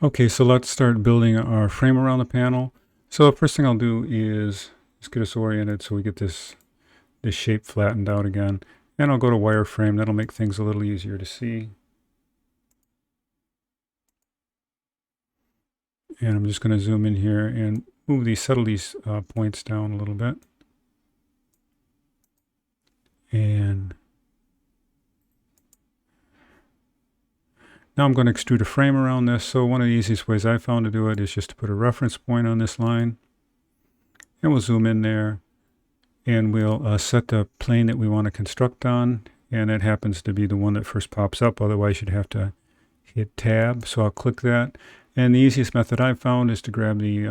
Okay, so let's start building our frame around the panel. So the first thing I'll do is just get us oriented so we get this shape flattened out again. And I'll go to wireframe. That'll make things a little easier to see. And I'm just going to zoom in here and settle these points down a little bit. And now I'm going to extrude a frame around this. So one of the easiest ways I found to do it is just to put a reference point on this line. And we'll zoom in there. And we'll set the plane that we want to construct on. And it happens to be the one that first pops up. Otherwise, you'd have to hit Tab. So I'll click that. And the easiest method I've found is to grab the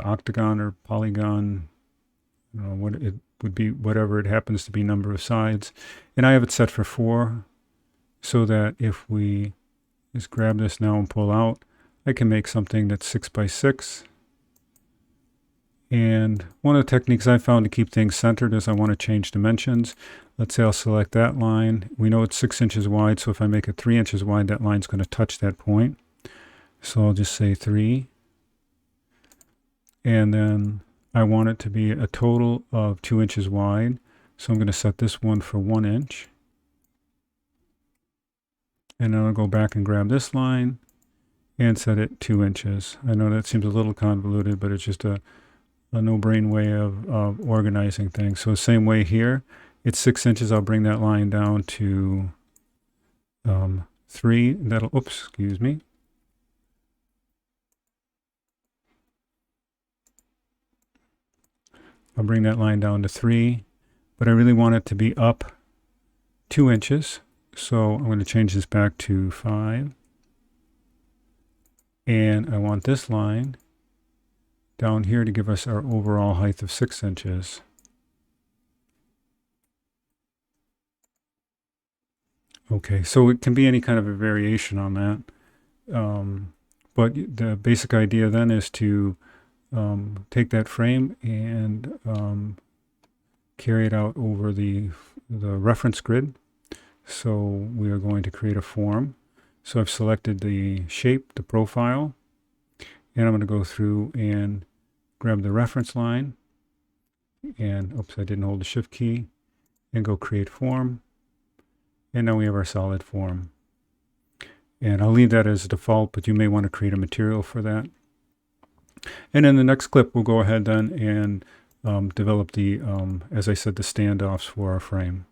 octagon or polygon, what it would be, whatever it happens to be, number of sides. And I have it set for 4, so that if we just grab this now and pull out, I can make something that's 6 by 6. And one of the techniques I found to keep things centered is I want to change dimensions. Let's say I'll select that line. We know it's 6 inches wide, so if I make it 3 inches wide, that line's going to touch that point. So I'll just say 3. And then I want it to be a total of 2 inches wide. So I'm going to set this one for 1 inch. And then I'll go back and grab this line and set it 2 inches. I know that seems a little convoluted, but it's just a no-brain way of organizing things. So the same way here, it's 6 inches. I'll bring that line down to 3. Excuse me. I'll bring that line down to 3, but I really want it to be up 2 inches. So I'm going to change this back to 5. And I want this line down here to give us our overall height of 6 inches. Okay, so it can be any kind of a variation on that. But the basic idea then is to take that frame and carry it out over the reference grid. So we are going to create a form. So I've selected the shape, the profile, and I'm going to go through and grab the reference line, and oops, I didn't hold the shift key, and go create form. And now we have our solid form. And I'll leave that as default, but you may want to create a material for that. And in the next clip, we'll go ahead then and develop the, as I said, the standoffs for our frame.